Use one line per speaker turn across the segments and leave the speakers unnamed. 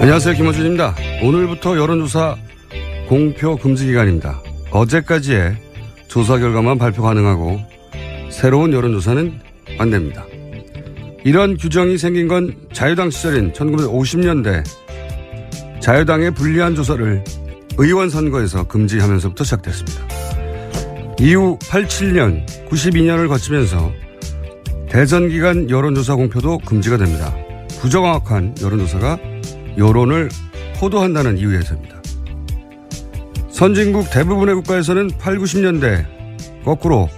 안녕하세요. 김원준입니다. 오늘부터 여론조사 공표 금지 기간입니다. 어제까지의 조사 결과만 발표 가능하고 새로운 여론조사는 안 됩니다. 이런 규정이 생긴 건 자유당 시절인 1950년대 자유당의 불리한 조사를 의원 선거에서 금지하면서부터 시작됐습니다. 이후 87년, 92년을 거치면서 대선 기간 여론조사 공표도 금지가 됩니다. 부정확한 여론조사가 여론을 호도한다는 이유에서입니다. 선진국 대부분의 국가에서는 8, 90년대 거꾸로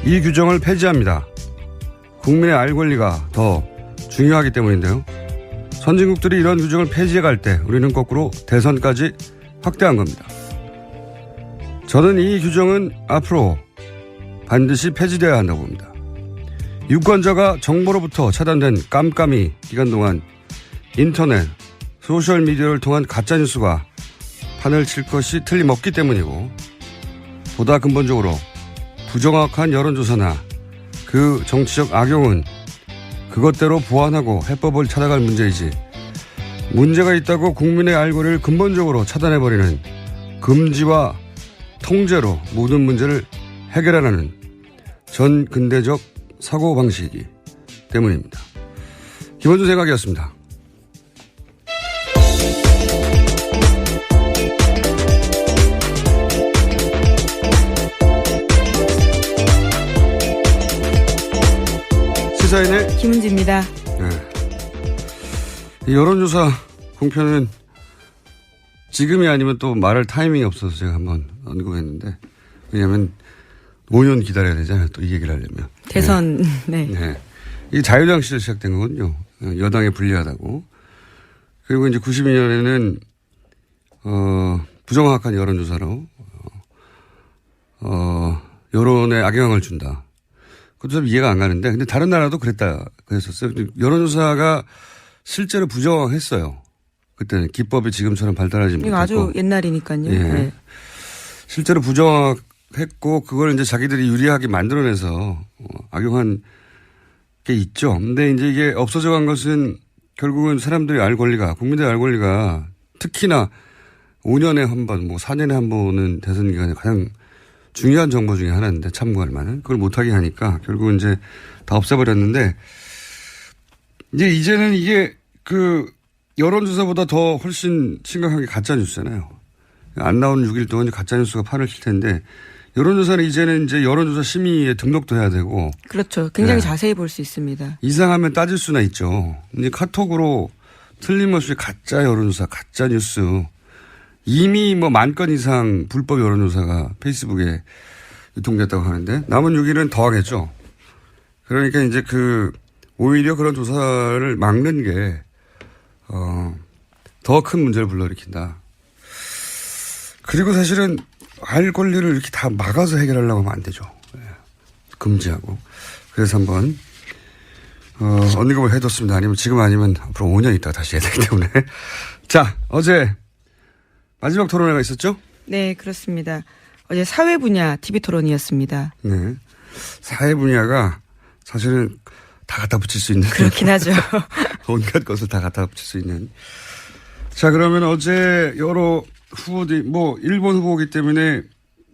이 규정을 폐지합니다. 국민의 알 권리가 더 중요하기 때문인데요. 선진국들이 이런 규정을 폐지해 갈 때 우리는 거꾸로 대선까지 확대한 겁니다. 저는 이 규정은 앞으로 반드시 폐지되어야 한다고 봅니다. 유권자가 정보로부터 차단된 깜깜이 기간 동안 인터넷, 소셜미디어를 통한 가짜뉴스가 판을 칠 것이 틀림없기 때문이고, 보다 근본적으로 부정확한 여론조사나 그 정치적 악용은 그것대로 보완하고 해법을 찾아갈 문제이지, 문제가 있다고 국민의 알 권리를 근본적으로 차단해버리는 금지와 통제로 모든 문제를 해결하라는 전 근대적 사고방식이기 때문입니다. 김원준 생각이었습니다. 시사인의
김은지입니다.
네. 이 여론조사 공표는 지금이 아니면 또 말할 타이밍이 없어서 제가 한번 언급했는데, 왜냐하면 5년 기다려야 되잖아요. 또 이 얘기를 하려면.
대선, 네.
네. 이 자유당 시절 시작된 거군요. 여당에 불리하다고. 그리고 이제 92년에는, 부정확한 여론조사로, 여론에 악영향을 준다. 그것도 좀 이해가 안 가는데, 근데 다른 나라도 그랬었어요. 여론조사가 실제로 부정했어요. 그때는 기법이 지금처럼 발달하지 못했고.
이거 아주 옛날이니까요.
예.
네.
실제로 부정했고, 그걸 이제 자기들이 유리하게 만들어내서 악용한 게 있죠. 근데 이제 이게 없어져 간 것은 결국은 사람들이 알 권리가, 국민들의 알 권리가 특히나 5년에 한 번, 뭐 4년에 한 번은 대선 기간에 가장 중요한 정보 중에 하나인데, 참고할 만한. 그걸 못하게 하니까 결국은 이제 다 없애버렸는데, 이제는 이게 여론조사보다 더 훨씬 심각한 게 가짜뉴스잖아요. 안 나오는 6일 동안 가짜뉴스가 판을 칠 텐데, 여론조사는 이제는 이제 여론조사 심의에 등록도 해야 되고.
그렇죠. 굉장히
네.
자세히 볼 수 있습니다.
이상하면 따질 수나 있죠. 이제 카톡으로 틀림없이 가짜 여론조사, 가짜뉴스. 이미 뭐 10,000건 이상 불법 여론조사가 페이스북에 유통됐다고 하는데, 남은 6일은 더 하겠죠. 그러니까 이제 오히려 그런 조사를 막는 게, 더 큰 문제를 불러일으킨다. 그리고 사실은 알 권리를 이렇게 다 막아서 해결하려고 하면 안 되죠. 금지하고. 그래서 한번, 언급을 해뒀습니다. 아니면 지금 아니면 앞으로 5년 있다가 다시 해야 되기 때문에. 자, 어제 마지막 토론회가 있었죠?
네, 그렇습니다. 어제 사회 분야 TV 토론이었습니다.
네. 사회 분야가 사실은 다 갖다 붙일 수 있는.
그렇긴 하죠.
온갖 것을 다 갖다 붙일 수 있는. 자, 그러면 어제 여러 후보들이, 일본 후보이기 때문에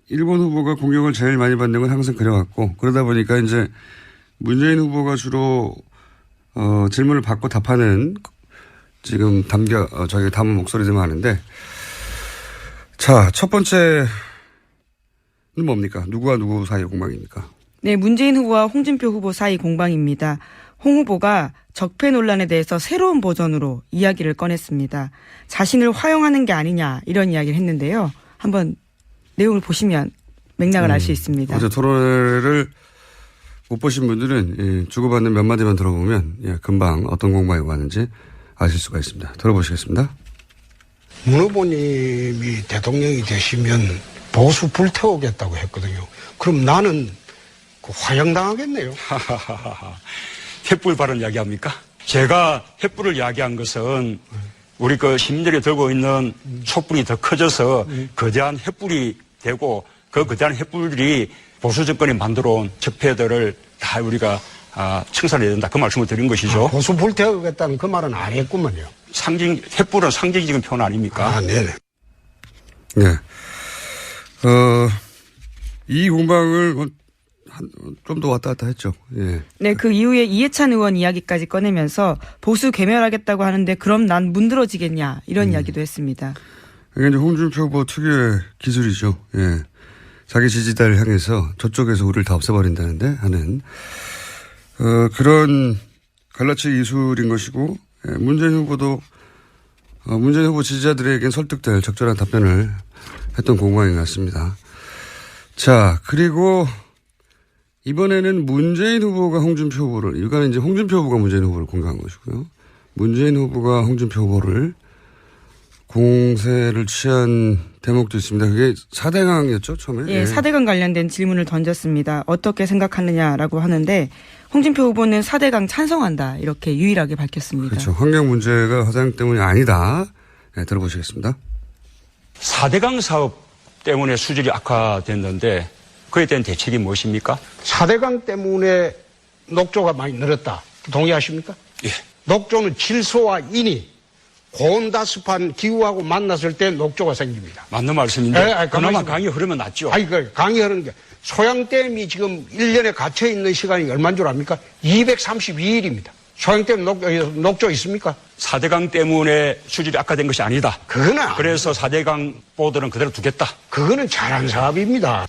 일본 후보가 공격을 제일 많이 받는 건 항상 그래왔고, 그러다 보니까 이제 문재인 후보가 주로, 질문을 받고 답하는 지금 저희 담은 목소리들 많은데, 자, 첫 번째는 뭡니까? 누구와 누구 사이의 공방입니까?
네, 문재인 후보와 홍준표 후보 사이 공방입니다. 홍 후보가 적폐 논란에 대해서 새로운 버전으로 이야기를 꺼냈습니다. 자신을 화용하는 게 아니냐, 이런 이야기를 했는데요. 한번 내용을 보시면 맥락을 알 수 있습니다.
어제 토론회를 못 보신 분들은 주고받는 몇 마디만 들어보면 금방 어떤 공방이 오가는지 아실 수가 있습니다. 들어보시겠습니다.
문 후보님이 대통령이 되시면 보수 불태우겠다고 했거든요. 그럼 나는 화형당하겠네요.
횃불 발언 이야기합니까? 제가 횃불을 이야기한 것은 우리 시민들이 들고 있는 촛불이 더 커져서 거대한 횃불이 되고, 거대한 횃불들이 보수 정권이 만들어온 적폐들을 다 우리가 청산해야 된다. 그 말씀을 드린 것이죠.
보수 불태우겠다는 그 말은 안 했구먼요.
횃불은 상징적인 표현 아닙니까?
아, 네네.
네. 이 공방을 좀 더 왔다 갔다 했죠. 예.
네, 그 이후에 이해찬 의원 이야기까지 꺼내면서 보수 괴멸하겠다고 하는데 그럼 난 문드러지겠냐 이런 이야기도 했습니다.
이게 이제 홍준표 후보 특유의 기술이죠. 예. 자기 지지자를 향해서 저쪽에서 우리를 다 없애버린다는데 하는 그런 갈라치기 기술인 것이고, 예. 문재인 후보도 문재인 후보 지지자들에게 설득될 적절한 답변을 했던 공방인 것 같습니다. 자, 그리고 이번에는 문재인 후보가 홍준표 후보를, 이거는 이제 홍준표 후보가 문재인 후보를 공격한 것이고요. 문재인 후보가 홍준표 후보를 공세를 취한 대목도 있습니다. 그게 4대강이었죠, 처음에?
예, 4대강 관련된 질문을 던졌습니다. 어떻게 생각하느냐라고 하는데 홍준표 후보는 4대강 찬성한다 이렇게 유일하게 밝혔습니다.
그렇죠. 환경 문제가 화장 때문이 아니다. 네, 들어보시겠습니다.
4대강 사업 때문에 수질이 악화됐는데 그에 대한 대책이 무엇입니까?
4대강 때문에 녹조가 많이 늘었다. 동의하십니까?
예.
녹조는 질소와 인이 고온다습한 기후하고 만났을 때 녹조가 생깁니다.
맞는 말씀인데 그나마 강이 흐르면 낫죠.
아니, 강이 흐르는 게 소양댐이 지금 1년에 갇혀 있는 시간이 얼마인 줄 압니까? 232일입니다. 소양댐 녹조 있습니까?
4대강 때문에 수질이 악화된 것이 아니다.
그거는
그래서 4대강 보도는 그대로 두겠다.
그거는 잘한 사업입니다.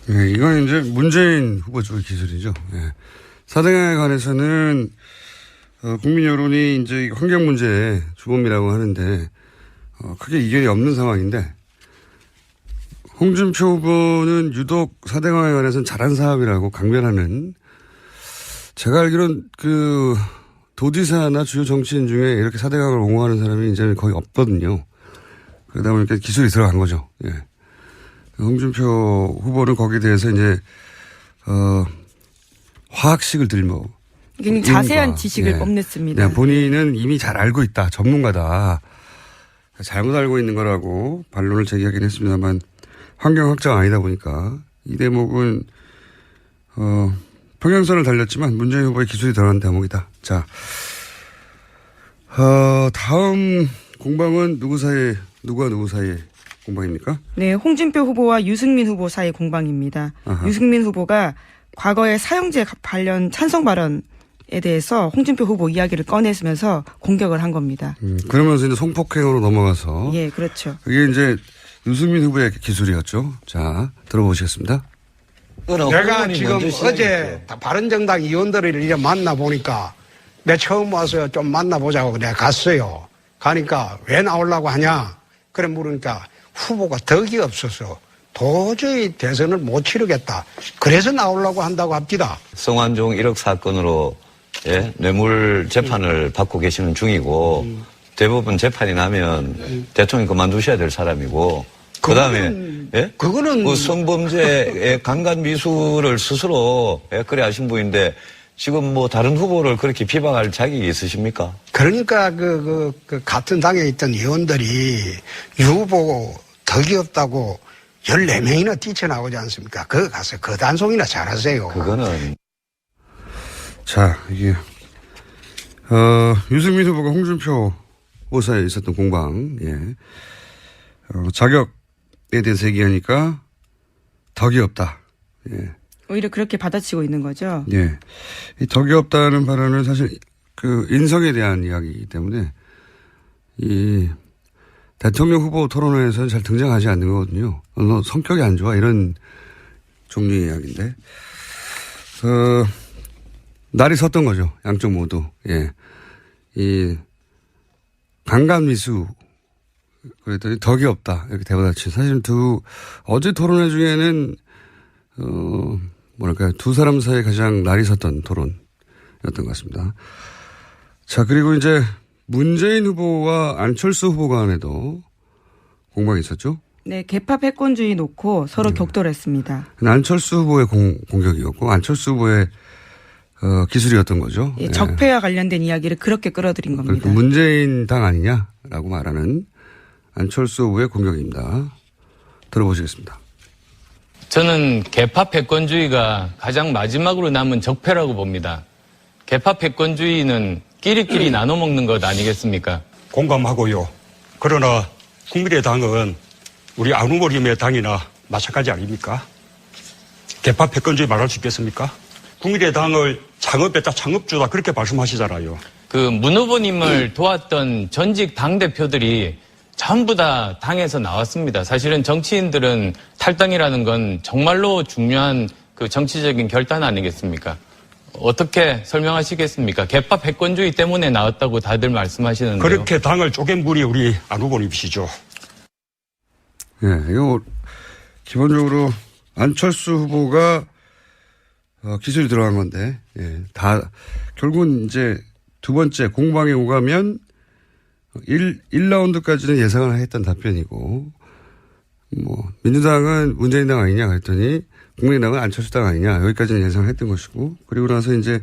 네, 이건 이제 문재인 후보 쪽의 기술이죠. 예. 4대강에 관해서는 국민 여론이 이제 환경 문제의 주범이라고 하는데 크게 이견이 없는 상황인데 홍준표 후보는 유독 4대강에 관해서는 잘한 사업이라고 강변하는, 제가 알기로는 그 도지사나 주요 정치인 중에 이렇게 4대강을 옹호하는 사람이 이제는 거의 없거든요. 그러다 보니까 기술이 들어간 거죠. 예. 홍준표 후보는 거기에 대해서 이제 화학식을 들며
굉장히 자세한 지식을 뽐냈습니다.
네, 본인은 이미 잘 알고 있다. 전문가다. 잘못 알고 있는 거라고 반론을 제기하긴 했습니다만 환경학자가 아니다 보니까 이 대목은 평행선을 달렸지만 문재인 후보의 기술이 드러난 대목이다. 자, 다음 공방은 누구와 누구 사이의 공방입니까?
네, 홍준표 후보와 유승민 후보 사이 공방입니다.
아하.
유승민 후보가 과거에 사형제 관련 찬성 발언에 대해서 홍준표 후보 이야기를 꺼내면서 공격을 한 겁니다.
그러면서 이제 성폭행으로 넘어가서.
예, 그렇죠.
이게 이제 유승민 후보의 기술이었죠. 자, 들어보시겠습니다.
내가 지금 어제 바른정당 의원들을 이렇게 만나보니까 내가 처음 와서 좀 만나보자고 내가 갔어요. 가니까 왜 나오려고 하냐? 그래 물으니까 후보가 덕이 없어서 도저히 대선을 못 치르겠다. 그래서 나오려고 한다고 합니다.
성완종 1억 사건으로 뇌물 재판을 받고 계시는 중이고 대부분 재판이 나면 대통령이 그만두셔야 될 사람이고 그다음에
그거는
그 성범죄의 강간 미수를 스스로 그래 하신 분인데 지금 뭐 다른 후보를 그렇게 비방할 자격이 있으십니까?
그러니까 그 같은 당에 있던 의원들이 유 후보 덕이 없다고 14명이나 뛰쳐나오지 않습니까? 그거 가서 그 단속이나 잘하세요.
그거는.
자, 이게, 유승민 후보가 홍준표 후보사에 있었던 공방, 예. 자격에 대해서 얘기하니까 덕이 없다. 예.
오히려 그렇게 받아치고 있는 거죠.
예. 이 덕이 없다는 발언은 사실 그 인성에 대한 이야기이기 때문에 이 대통령 후보 토론회에서는 잘 등장하지 않는 거거든요. 너 성격이 안 좋아 이런 종류의 이야기인데 날이 섰던 거죠. 양쪽 모두. 예. 이 강간미수 그랬더니 덕이 없다 이렇게 대받아치. 사실 어제 토론회 중에는 두 사람 사이에 가장 날이 섰던 토론이었던 것 같습니다. 자, 그리고 이제 문재인 후보와 안철수 후보 간에도 공방이 있었죠?
네, 개파 패권주의 놓고 서로 격돌했습니다.
안철수 후보의 공격이었고 안철수 후보의 기술이었던 거죠.
예, 적폐와 관련된 이야기를 그렇게 끌어들인 겁니다.
그러니까 문재인 당 아니냐라고 말하는 안철수 후보의 공격입니다. 들어보시겠습니다.
저는 개파 패권주의가 가장 마지막으로 남은 적폐라고 봅니다. 개파 패권주의는 끼리끼리 나눠 먹는 것 아니겠습니까?
공감하고요. 그러나 국민의당은 우리 안후보님의 당이나 마찬가지 아닙니까? 개파 패권주의 말할 수 있겠습니까? 국민의당을 창업했다, 창업주다 그렇게 말씀하시잖아요.
그 문 후보님을 도왔던 전직 당대표들이 전부 다 당에서 나왔습니다. 사실은 정치인들은 탈당이라는 건 정말로 중요한 그 정치적인 결단 아니겠습니까? 어떻게 설명하시겠습니까? 개파 패권주의 때문에 나왔다고 다들 말씀하시는데요.
그렇게 당을 쪼갠 분이 우리 안 후보님이시죠.
예, 이거 기본적으로 안철수 후보가 기술이 들어간 건데, 예, 결국은 이제 두 번째 공방에 오가면 1라운드까지는 예상을 했던 답변이고, 민주당은 문재인 당 아니냐 그랬더니 국민의당은 안철수 당 아니냐 여기까지는 예상을 했던 것이고, 그리고 나서 이제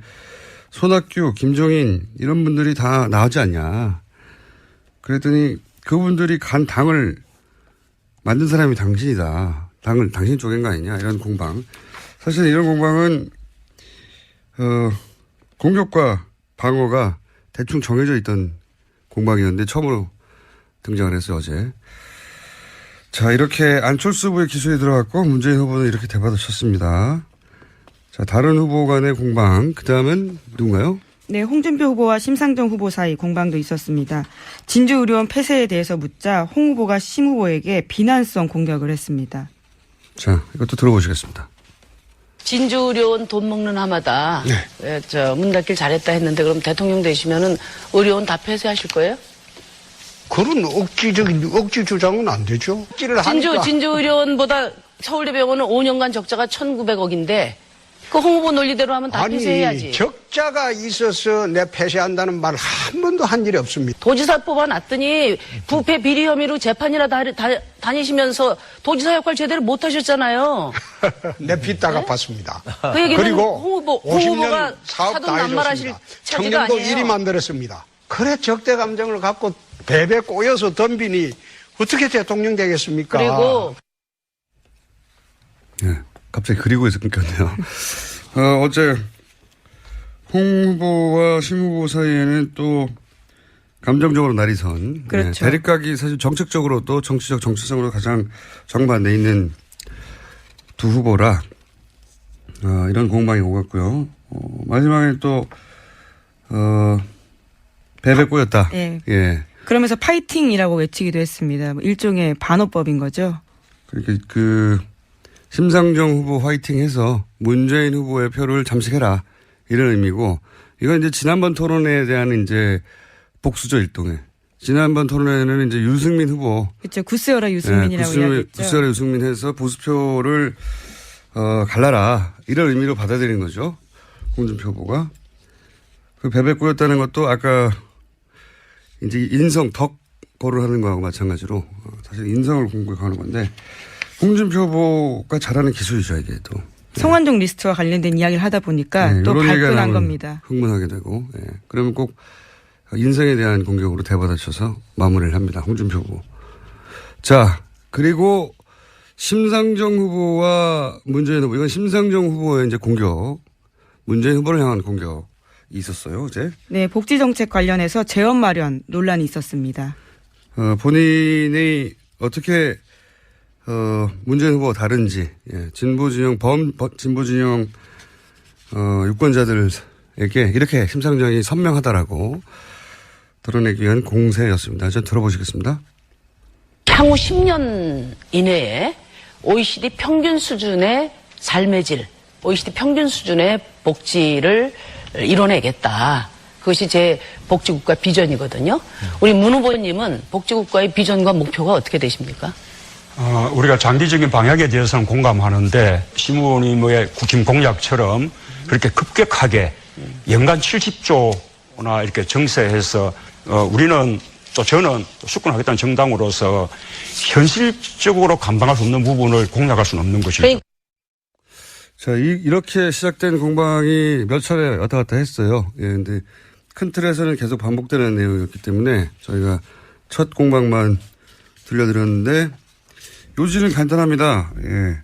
손학규, 김종인 이런 분들이 다 나오지 않냐. 그랬더니 그분들이 간 당을 만든 사람이 당신이다. 당을 당신 쪼갠 거 아니냐 이런 공방. 사실 이런 공방은 공격과 방어가 대충 정해져 있던 공방이었는데 처음으로 등장을 했어요, 어제. 자, 이렇게 안철수 후보의 기술이 들어갔고 문재인 후보는 이렇게 대받아쳤습니다. 자, 다른 후보 간의 공방. 그 다음은 누군가요?
네, 홍준표 후보와 심상정 후보 사이 공방도 있었습니다. 진주의료원 폐쇄에 대해서 묻자 홍 후보가 심 후보에게 비난성 공격을 했습니다.
자, 이것도 들어보시겠습니다.
진주의료원 돈 먹는 하마다 문 닫길 잘했다 했는데 그럼 대통령 되시면은 의료원 다 폐쇄하실 거예요?
그런 억지 주장은 안 되죠. 억지를 하니까.
진주의료원보다 서울대병원은 5년간 적자가 1,900억인데 그 홍 후보 논리대로 하면 다 폐쇄해야지.
적자가 있어서 내 폐쇄한다는 말 한 번도 한 일이 없습니다.
도지사 뽑아놨더니 부패 비리 혐의로 재판이나 다니시면서 도지사 역할 제대로 못 하셨잖아요.
내 빚 다 갚았습니다.
그 얘기는
그리고
홍 후보가
50년 사업
사돈
다
낱말하실
해줬습니다.
처지가
청년도
아니에요.
1위 만들었습니다. 그래 적대 감정을 갖고 배배 꼬여서 덤비니 어떻게 대통령 되겠습니까?
그리고
예, 갑자기 그리고에서 끊겼네요. 어제 홍 후보와 심 후보 사이에는 또 감정적으로 날이 선.
그렇죠.
대립각이 사실 정책적으로 또 정치성으로 가장 정반대에 있는 두 후보라 이런 공방이 오갔고요. 마지막에 또 배배 꼬였다.
네.
예.
그러면서 파이팅이라고 외치기도 했습니다. 일종의 반어법인 거죠.
그러니까 심상정 후보 화이팅 해서 문재인 후보의 표를 잠식해라. 이런 의미고, 이건 이제 지난번 토론에 대한 이제 복수죠, 일종의. 지난번 토론회는 이제 유승민 후보.
그렇죠. 구스여라 유승민이라고 이야기했죠.
구스여라 유승민 해서 보수표를, 갈라라. 이런 의미로 받아들인 거죠. 홍준표 후보가. 그 배배 꼬였다는 것도 아까 이제 인성, 덕거를 하는 거하고 마찬가지로 사실 인성을 공격하는 건데, 홍준표 후보가 잘하는 기술이죠, 이게 또.
성완종 리스트와 관련된 이야기를 하다 보니까 또 발끈한 겁니다.
흥분하게 되고, 예. 그러면 꼭 인성에 대한 공격으로 대받아쳐서 마무리를 합니다. 홍준표 후보. 자, 그리고 심상정 후보와 문재인 후보, 이건 심상정 후보의 이제 공격, 문재인 후보를 향한 공격이 있었어요, 어제.
네, 복지정책 관련해서 재원 마련 논란이 있었습니다.
본인이 어떻게 문재인 후보가 다른지, 예, 진보진영 유권자들에게 이렇게 심상정이 선명하다라고 드러내기 위한 공세였습니다. 좀 들어보시겠습니다.
향후 10년 이내에 OECD 평균 수준의 삶의 질, OECD 평균 수준의 복지를 이뤄내겠다. 그것이 제 복지국가 비전이거든요. 우리 문 후보님은 복지국가의 비전과 목표가 어떻게 되십니까?
우리가 장기적인 방향에 대해서는 공감하는데 심 후보님의 국힘 공약처럼 그렇게 급격하게 연간 70조나 이렇게 정세해서 우리는 또 저는 수권하겠다는 정당으로서 현실적으로 감당할 수 없는 부분을 공략할 수는 없는 것입니다.
자, 이렇게 시작된 공방이 몇 차례 왔다 갔다 했어요. 예, 근데 큰 틀에서는 계속 반복되는 내용이었기 때문에 저희가 첫 공방만 들려드렸는데 요지는 간단합니다. 예.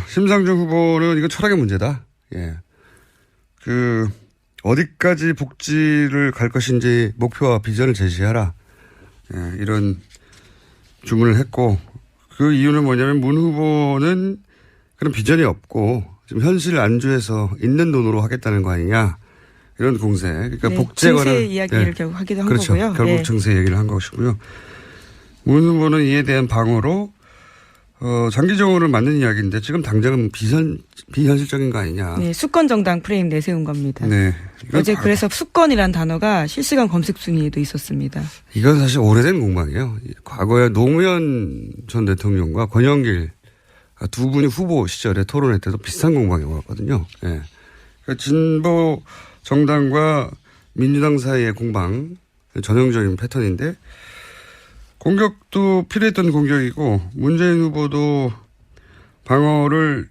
심상정 후보는 이거 철학의 문제다. 예. 어디까지 복지를 갈 것인지 목표와 비전을 제시하라. 예, 이런 주문을 했고 그 이유는 뭐냐면 문 후보는 그런 비전이 없고 지금 현실 안주해서 있는 돈으로 하겠다는 거 아니냐. 이런 공세. 그러니까
네,
복지에 관한.
증세 이야기를 결국 하기도 한
그렇죠.
거고요.
결국
네.
증세 얘기를 한 것이고요. 문 후보는 이에 대한 방어로 장기적으로는 맞는 이야기인데 지금 당장은 비현실적인 거 아니냐.
네, 수권 정당 프레임 내세운 겁니다.
네.
어제 그래서 수권이란 단어가 실시간 검색 순위에도 있었습니다.
이건 사실 오래된 공방이에요. 과거에 노무현 전 대통령과 권영길 두 분이 후보 시절에 토론회 때도 비슷한 공방이 왔거든요. 예. 그러니까 진보 정당과 민주당 사이의 공방 전형적인 패턴인데 공격도 필요했던 공격이고 문재인 후보도 방어를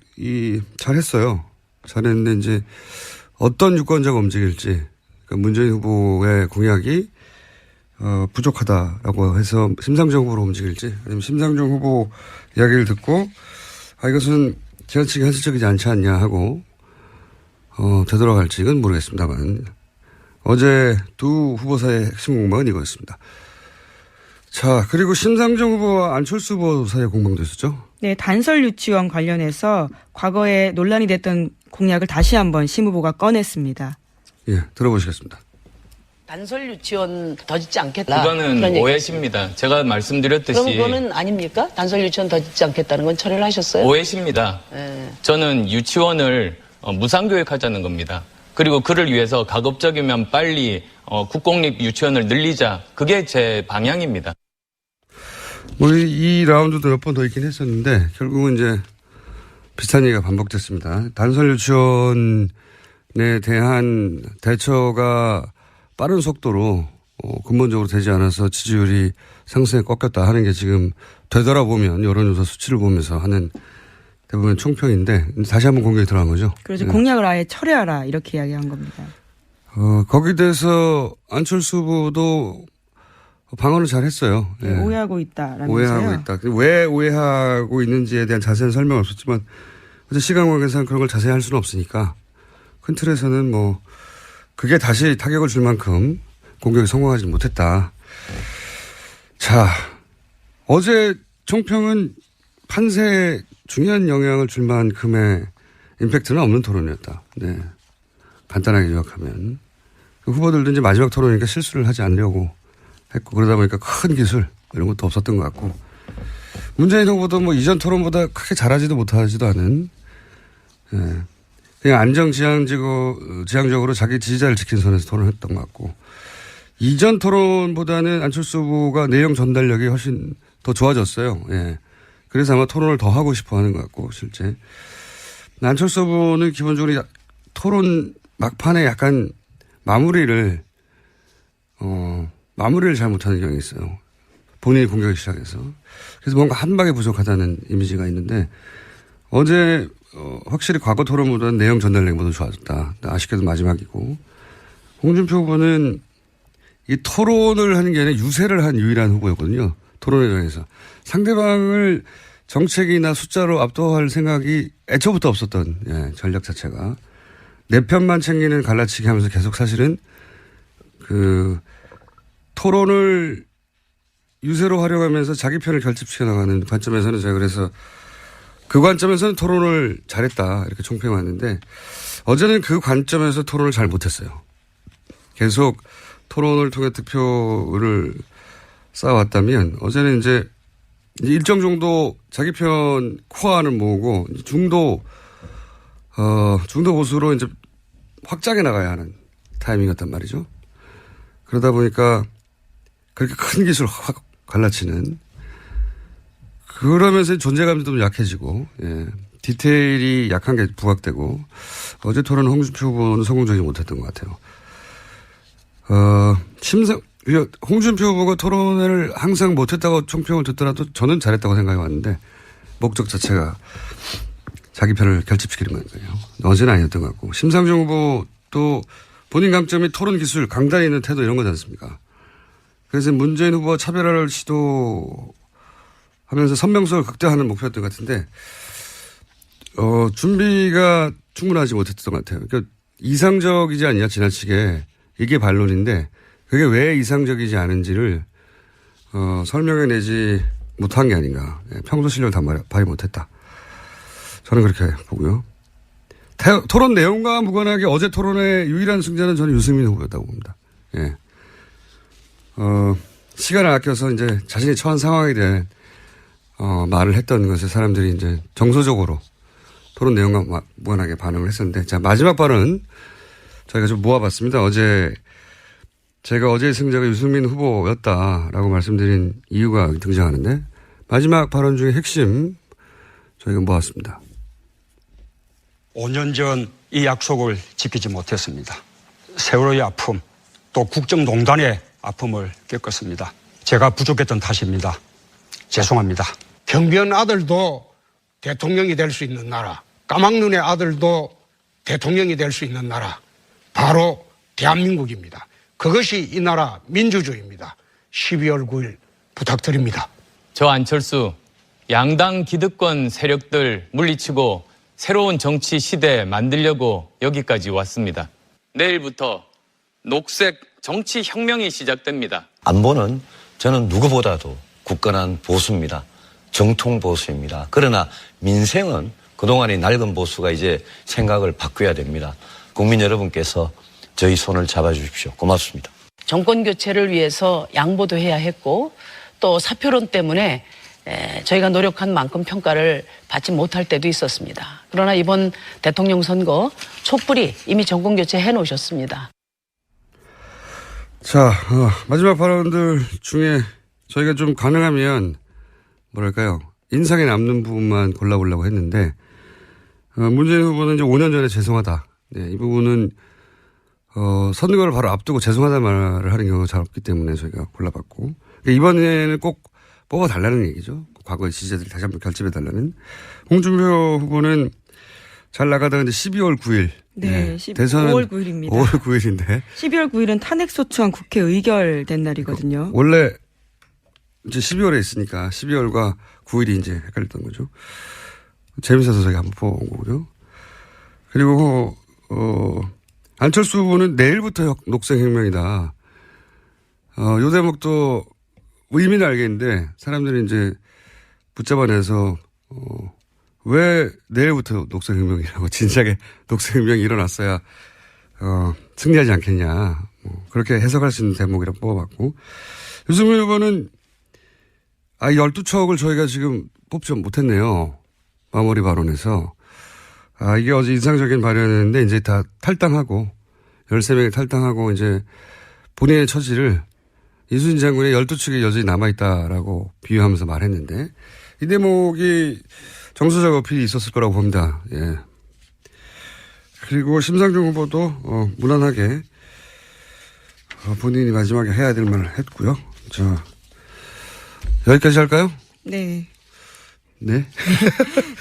잘했어요. 잘했는데 이제 어떤 유권자가 움직일지 그러니까 문재인 후보의 공약이 부족하다라고 해서 심상정 후보로 움직일지 아니면 심상정 후보 이야기를 듣고 이것은 지나치게 현실적이지 않지 않냐 하고 되돌아갈지 이건 모르겠습니다만 어제 두 후보 사이의 핵심 공방은 이거였습니다. 자, 그리고 심상정 후보와 안철수 후보 사이의 공방도 있었죠?
네, 단설 유치원 관련해서 과거에 논란이 됐던 공약을 다시 한번 심 후보가 꺼냈습니다.
예, 들어보시겠습니다.
단설 유치원 더 짓지 않겠다.
그거는
그런 얘기.
오해십니다. 제가 말씀드렸듯이
그럼 그거는 아닙니까? 단설 유치원 더 짓지 않겠다는 건 처리를 하셨어요?
오해십니다.
예.
저는 유치원을 무상교육하자는 겁니다. 그리고 그를 위해서 가급적이면 빨리 국공립 유치원을 늘리자. 그게 제 방향입니다.
뭐 이 라운드도 몇 번 더 있긴 했었는데 결국은 이제 비슷한 얘기가 반복됐습니다. 단설 유치원에 대한 대처가 빠른 속도로 근본적으로 되지 않아서 지지율이 상승에 꺾였다 하는 게 지금 되돌아보면 여론조사 수치를 보면서 하는 대부분 총평인데 다시 한번 공격이 들어간 거죠.
그래서
네.
공약을 아예 철회하라 이렇게 이야기한 겁니다.
거기에 대해서 안철수 후보도 방어를 잘 했어요.
네,
예.
오해하고 있다라면서요.
오해하고 있다. 왜 오해하고 있는지에 대한 자세한 설명은 없었지만 어제 시간 관계상 그런 걸 자세히 할 수는 없으니까 큰 틀에서는 뭐 그게 다시 타격을 줄 만큼 공격에 성공하지 못했다. 자, 어제 총평은 판세에 중요한 영향을 줄 만큼의 임팩트는 없는 토론이었다. 네. 간단하게 요약하면. 그 후보들도 이제 마지막 토론이니까 실수를 하지 않으려고 했고 그러다 보니까 큰 기술 이런 것도 없었던 것 같고 문재인 후보도 뭐 이전 토론보다 크게 잘하지도 못하지도 않은 예. 그냥 지향적으로 자기 지지자를 지킨 선에서 토론했던 것 같고 이전 토론보다는 안철수 후보가 내용 전달력이 훨씬 더 좋아졌어요. 예. 그래서 아마 토론을 더 하고 싶어 하는 것 같고 실제 안철수 후보는 기본적으로 토론 막판에 약간 마무리를 잘 못하는 경향이 있어요. 본인이 공격하기 시작해서. 그래서 뭔가 한 방에 부족하다는 이미지가 있는데 어제 확실히 과거 토론보다는 내용 전달력보다 좋아졌다. 아쉽게도 마지막이고. 홍준표 후보는 이 토론을 하는 게 아니라 유세를 한 유일한 후보였거든요. 토론회장에서. 상대방을 정책이나 숫자로 압도할 생각이 애초부터 없었던 전략 자체가. 내 편만 챙기는 갈라치기 하면서 계속 사실은 토론을 유세로 활용하면서 자기 편을 결집시켜 나가는 관점에서는 제가 그래서 그 관점에서는 토론을 잘했다 이렇게 총평했는데 어제는 그 관점에서 토론을 잘 못했어요. 계속 토론을 통해 득표를 쌓아왔다면 어제는 이제 일정 정도 자기 편 코어는 모으고 중도 보수로 이제 확장해 나가야 하는 타이밍이었단 말이죠. 그러다 보니까 그렇게 큰 기술 확 갈라치는 그러면서 존재감도 좀 약해지고 디테일이 약한 게 부각되고 어제 토론 홍준표 후보는 성공적이지 못했던 것 같아요. 홍준표 후보가 토론을 항상 못했다고 총평을 듣더라도 저는 잘했다고 생각해 왔는데 목적 자체가 자기 편을 결집시키는 거니까요. 어제는 아니었던 것 같고 심상정 후보도 본인 강점이 토론 기술, 강단에 있는 태도 이런 거지 않습니까? 그래서 문재인 후보와 차별화를 시도하면서 선명성을 극대화하는 목표였던 것 같은데 준비가 충분하지 못했던 것 같아요. 그러니까 이상적이지 않냐, 지나치게. 이게 반론인데, 그게 왜 이상적이지 않은지를, 설명해내지 못한 게 아닌가. 예, 평소 실력을 다 발휘 못했다. 저는 그렇게 보고요. 토론 내용과 무관하게 어제 토론의 유일한 승자는 저는 유승민 후보였다고 봅니다. 예. 시간을 아껴서 이제 자신이 처한 상황에 대한, 말을 했던 것에 사람들이 이제 정서적으로 토론 내용과 무관하게 반응을 했었는데, 자, 마지막 발언은 저희가 좀 모아봤습니다. 제가 어제의 승자가 유승민 후보였다라고 말씀드린 이유가 등장하는데, 마지막 발언 중에 핵심 저희가 모았습니다.
5년 전 이 약속을 지키지 못했습니다. 세월호의 아픔, 또 국정농단의 아픔을 겪었습니다. 제가 부족했던 탓입니다. 죄송합니다.
경비원 아들도 대통령이 될 수 있는 나라, 까막눈의 아들도 대통령이 될 수 있는 나라, 바로 대한민국입니다. 그것이 이 나라 민주주의입니다. 12월 9일 부탁드립니다.
저 안철수 양당 기득권 세력들 물리치고 새로운 정치 시대 만들려고 여기까지 왔습니다. 내일부터 녹색 정치 혁명이 시작됩니다.
안보는 저는 누구보다도 굳건한 보수입니다. 정통 보수입니다. 그러나 민생은 그동안의 낡은 보수가 이제 생각을 바꿔야 됩니다. 국민 여러분께서 저희 손을 잡아주십시오. 고맙습니다.
정권 교체를 위해서 양보도 해야 했고 또 사표론 때문에 저희가 노력한 만큼 평가를 받지 못할 때도 있었습니다. 그러나 이번 대통령 선거 촛불이 이미 정권 교체 해놓으셨습니다.
자, 마지막 발언들 중에 저희가 좀 가능하면 뭐랄까요, 인상에 남는 부분만 골라보려고 했는데, 문재인 후보는 이제 5년 전에 죄송하다. 네, 이 부분은 선거를 바로 앞두고 죄송하다는 말을 하는 경우가 잘 없기 때문에 저희가 골라봤고, 이번에는 꼭 뽑아달라는 얘기죠. 과거의 지지자들이 다시 한번 결집해달라는. 홍준표 후보는 잘 나가다가 이제 12월 9일.
네,
대선은
5월 9일입니다.
5월 9일인데.
12월 9일은 탄핵소추안 국회 의결된 날이거든요.
원래 이제 12월에 있으니까 12월과 9일이 이제 헷갈렸던 거죠. 재밌어서 저희가 한번 뽑아본 거고요. 그리고, 안철수 후보는 내일부터 녹색혁명이다. 요 대목도 의미는 알겠는데 사람들이 이제 붙잡아내서 왜 내일부터 녹색혁명이라고 진작에 녹색혁명이 일어났어야 승리하지 않겠냐. 그렇게 해석할 수 있는 대목이라고 뽑아봤고, 유승민 후보는 12척을 저희가 지금 뽑지 못했네요. 마무리 발언에서. 이게 어제 인상적인 발언이었는데 이제 다 탈당하고 13명이 탈당하고 이제 본인의 처지를 이수진 장군의 12척이 여전히 남아있다라고 비유하면서 말했는데, 이 대목이 정서적 어필이 있었을 거라고 봅니다. 예. 그리고 심상정 후보도 무난하게 본인이 마지막에 해야 될 말을 했고요. 자, 여기까지 할까요?
네.
네.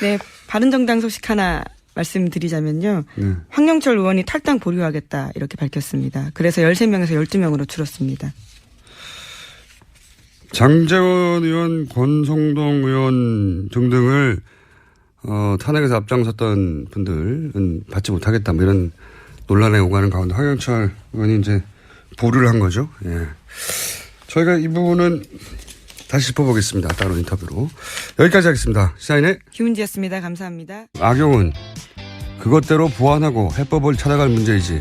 네, 바른정당 소식 하나 말씀드리자면요. 네. 황영철 의원이 탈당 보류하겠다 이렇게 밝혔습니다. 그래서 13명에서 12명으로 줄었습니다.
장제원 의원, 권성동 의원 등등을 탄핵에서 앞장섰던 분들은 받지 못하겠다, 뭐 이런 논란에 오가는 가운데 황영철 의원이 이제 보류를 한 거죠. 예. 저희가 이 부분은 다시 짚어보겠습니다. 따로 인터뷰로. 여기까지 하겠습니다. 시사인의
김은지였습니다. 감사합니다.
악용은 그것대로 보완하고 해법을 찾아갈 문제이지,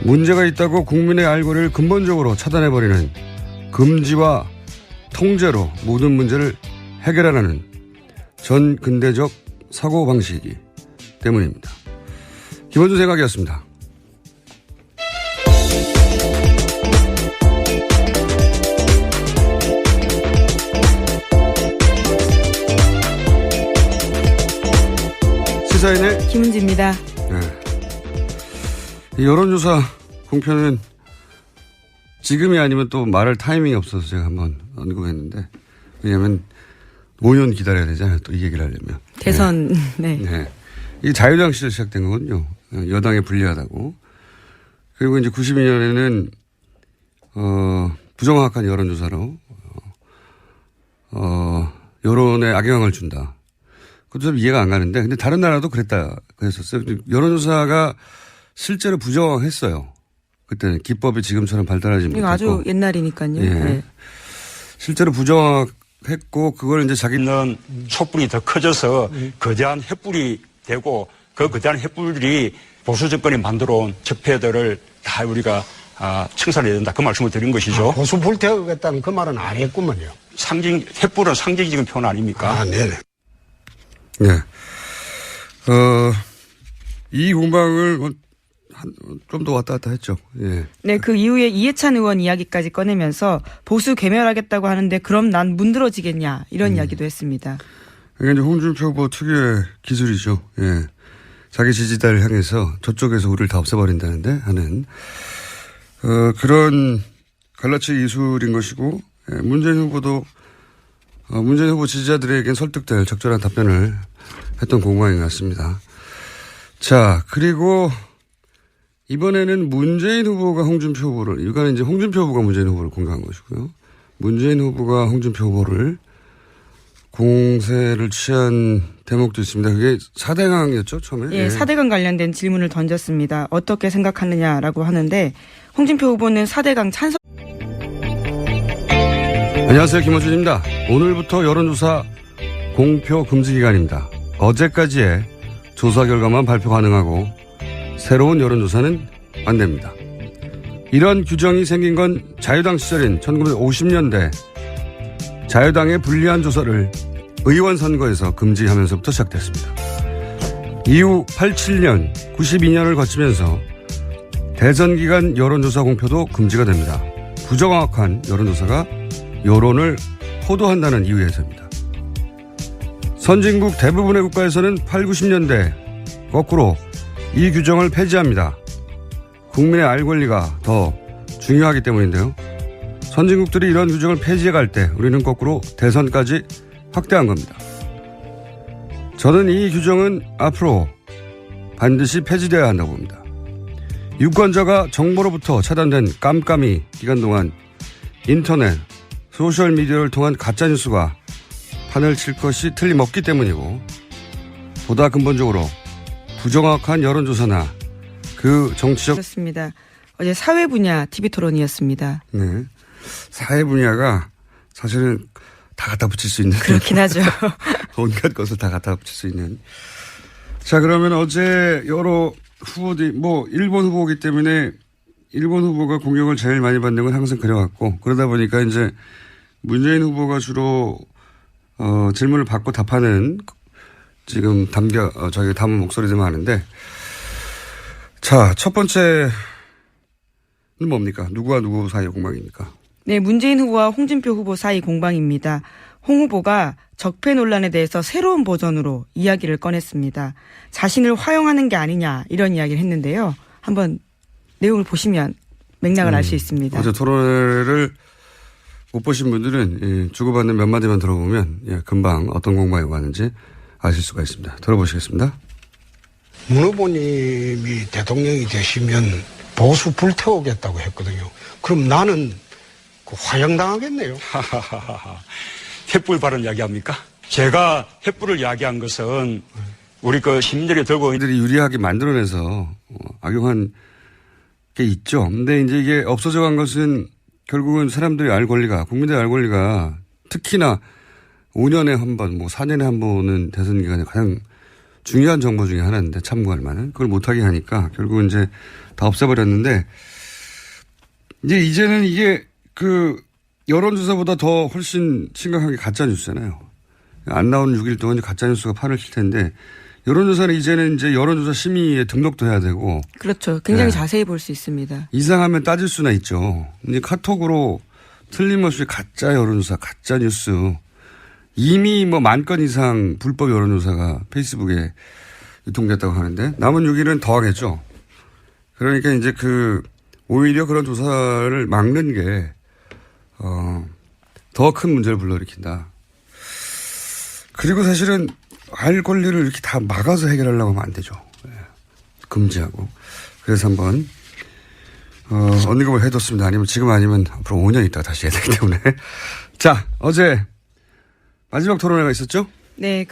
문제가 있다고 국민의 알고를 근본적으로 차단해버리는 금지와 통제로 모든 문제를 해결하라는 전 근대적 사고방식이기 때문입니다. 김원준 생각이었습니다. 시사인의
김은지입니다.
네. 이 여론조사 공표는 지금이 아니면 또 말할 타이밍이 없어서 제가 한번 언급했는데, 왜냐하면 5년 기다려야 되잖아요. 또 이 얘기를 하려면.
대선. 네.
네. 이게 자유당 시절 시작된 거거든요. 여당에 불리하다고. 그리고 이제 92년에는 부정확한 여론조사로 여론에 악영향을 준다. 그것도 좀 이해가 안 가는데, 근데 다른 나라도 그랬다 그랬었어요. 여론조사가 실제로 부정했어요. 그때는 기법이 지금처럼 발달하지
이거
못했고.
아주 옛날이니까요.
예.
네.
실제로 부정했고 그걸 이제 자기
있는 촛불이 더 커져서 거대한 횃불이 되고 그 거대한 횃불들이 보수 정권이 만들어온 적폐들을 다 우리가 청산해야 된다. 그 말씀을 드린 것이죠.
보수 불태우겠다는 그 말은 안 했구먼요.
횃불은 상징적인 표현 아닙니까?
네네.
네. 이 공방을 좀 더 왔다 갔다 했죠. 예.
네, 그 이후에 이해찬 의원 이야기까지 꺼내면서 보수 괴멸하겠다고 하는데 그럼 난 문드러지겠냐 이런 이야기도 했습니다.
이게 이제 홍준표 후보 특유의 기술이죠. 예. 자기 지지자를 향해서 저쪽에서 우리를 다 없애버린다는데 하는 그런 갈라치기 기술인 것이고, 예. 문재인 후보도 문재인 후보 지지자들에겐 설득될 적절한 답변을 했던 공방인 것 같습니다. 자, 그리고 이번에는 문재인 후보가 홍준표 후보를, 이거는 이제 홍준표 후보가 문재인 후보를 공격한 것이고요. 문재인 후보가 홍준표 후보를 공세를 취한 대목도 있습니다. 그게 4대강이었죠, 처음에?
예, 4대강 관련된 질문을 던졌습니다. 어떻게 생각하느냐라고 하는데 홍준표 후보는 4대강 찬성.
안녕하세요, 김원준입니다. 오늘부터 여론조사 공표 금지 기간입니다. 어제까지의 조사 결과만 발표 가능하고 새로운 여론조사는 안 됩니다. 이런 규정이 생긴 건 자유당 시절인 1950년대 자유당의 불리한 조사를 의원 선거에서 금지하면서부터 시작됐습니다. 이후 87년, 92년을 거치면서 대선 기간 여론조사 공표도 금지가 됩니다. 부정확한 여론조사가 여론을 호도한다는 이유에서입니다. 선진국 대부분의 국가에서는 8, 90년대 거꾸로 이 규정을 폐지합니다. 국민의 알 권리가 더 중요하기 때문인데요. 선진국들이 이런 규정을 폐지해 갈 때 우리는 거꾸로 대선까지 확대한 겁니다. 저는 이 규정은 앞으로 반드시 폐지되어야 한다고 봅니다. 유권자가 정보로부터 차단된 깜깜이 기간 동안 인터넷, 소셜미디어를 통한 가짜뉴스가 판을 칠 것이 틀림없기 때문이고, 보다 근본적으로 부정확한 여론조사나 그 정치적.
그렇습니다. 어제 사회 분야 TV 토론이었습니다.
네. 사회 분야가 사실은 다 갖다 붙일 수 있는.
그렇긴 하죠.
온갖 것을 다 갖다 붙일 수 있는. 자, 그러면 어제 여러 후보들이, 일본 후보이기 때문에 일본 후보가 공격을 제일 많이 받는 건 항상 그래왔고, 그러다 보니까 이제 문재인 후보가 주로, 질문을 받고 답하는 지금 저희 담은 목소리들만 하는데, 자, 첫 번째는 뭡니까? 누구와 누구 사이의 공방입니까?
네, 문재인 후보와 홍준표 후보 사이 공방입니다. 홍 후보가 적폐 논란에 대해서 새로운 버전으로 이야기를 꺼냈습니다. 자신을 화용하는 게 아니냐 이런 이야기를 했는데요. 한번 내용을 보시면 맥락을 알 수 있습니다.
어제 토론회를 못 보신 분들은 주고받는 몇 마디만 들어보면 금방 어떤 공방이 왔는지 아실 수가 있습니다. 들어보시겠습니다.
문 후보님이 대통령이 되시면 보수 불태우겠다고 했거든요. 그럼 나는 화형당하겠네요.
횃불 발언 이야기합니까? 제가 횃불을 이야기한 것은 우리 시민들이 들고 있는
이들이 유리하게 만들어내서 악용한 게 있죠. 근데 이제 이게 없어져 간 것은 결국은 사람들이 알 권리가, 국민들의 알 권리가 특히나 5년에 한 번, 4년에 한 번은 대선 기간에 가장 중요한 정보 중에 하나인데 참고할 만한 그걸 못하게 하니까 결국은 이제 다 없애버렸는데, 이제는 이게 여론조사보다 더 훨씬 심각한 게 가짜뉴스잖아요. 안 나오는 6일 동안 가짜뉴스가 판을 칠 텐데, 여론조사는 이제는 이제 여론조사 심의에 등록도 해야 되고.
그렇죠. 굉장히
네.
자세히 볼 수 있습니다.
이상하면 따질 수나 있죠. 이제 카톡으로 틀림없이 가짜 여론조사, 가짜뉴스. 이미 10,000건 이상 불법 여론조사가 페이스북에 유통됐다고 하는데, 남은 6일은 더 하겠죠. 그러니까 이제 오히려 그런 조사를 막는 게, 더 큰 문제를 불러일으킨다. 그리고 사실은 알 권리를 이렇게 다 막아서 해결하려고 하면 안 되죠. 금지하고. 그래서 한번, 언급을 해뒀습니다. 아니면 지금 아니면 앞으로 5년 있다가 다시 해야 되기 때문에. 자, 어제 마지막 토론회가 있었죠?
네.